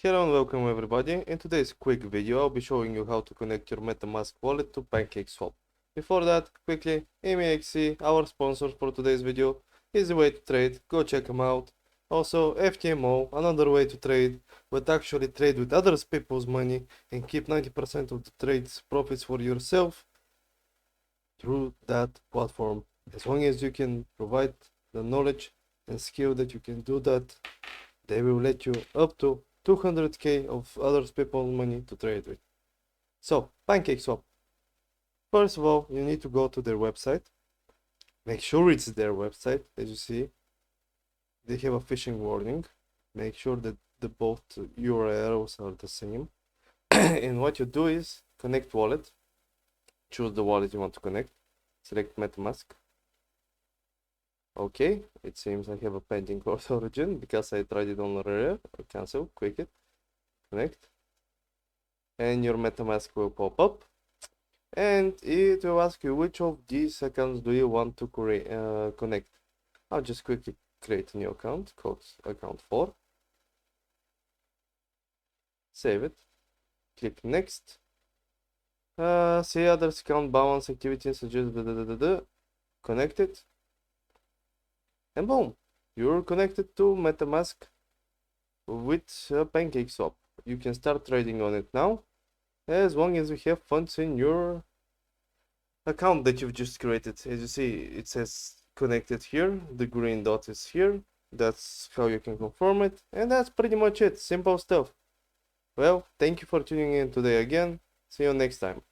Hello and welcome everybody. In today's quick video I'll be showing you how to connect your Metamask wallet to Pancakeswap. Before that, quickly, ANY, our sponsor for today's video, easy way to trade, go check them out. Also, FTMO, another way to trade, but actually trade with other people's money and keep 90% of the trade's profits for yourself through that platform. As long as you can provide the knowledge and skill that you can do that, they will let you up to 200k of other people's money to trade with. So, Pancakeswap. First of all, you need to go to their website. Make sure it's their website. As you see, they have a phishing warning. Make sure that the both URLs are the same. And what you do is connect wallet. Choose the wallet you want to connect. Select Metamask. Okay, it seems I have a pending port origin because I tried it on rare. Cancel, quick it, connect, and your Metamask will pop up, and it will ask you which of these accounts do you want to connect. I'll just quickly create a new account called account 4, save it, click next, see others account balance activity and suggest connect it. And boom, you're connected to Metamask with Pancakeswap. You can start trading on it now, as long as you have funds in your account that you've just created. As you see, it says connected here, the green dot is here. That's how you can confirm it, and that's pretty much it. Simple stuff. Well, thank you for tuning in today again. See you next time.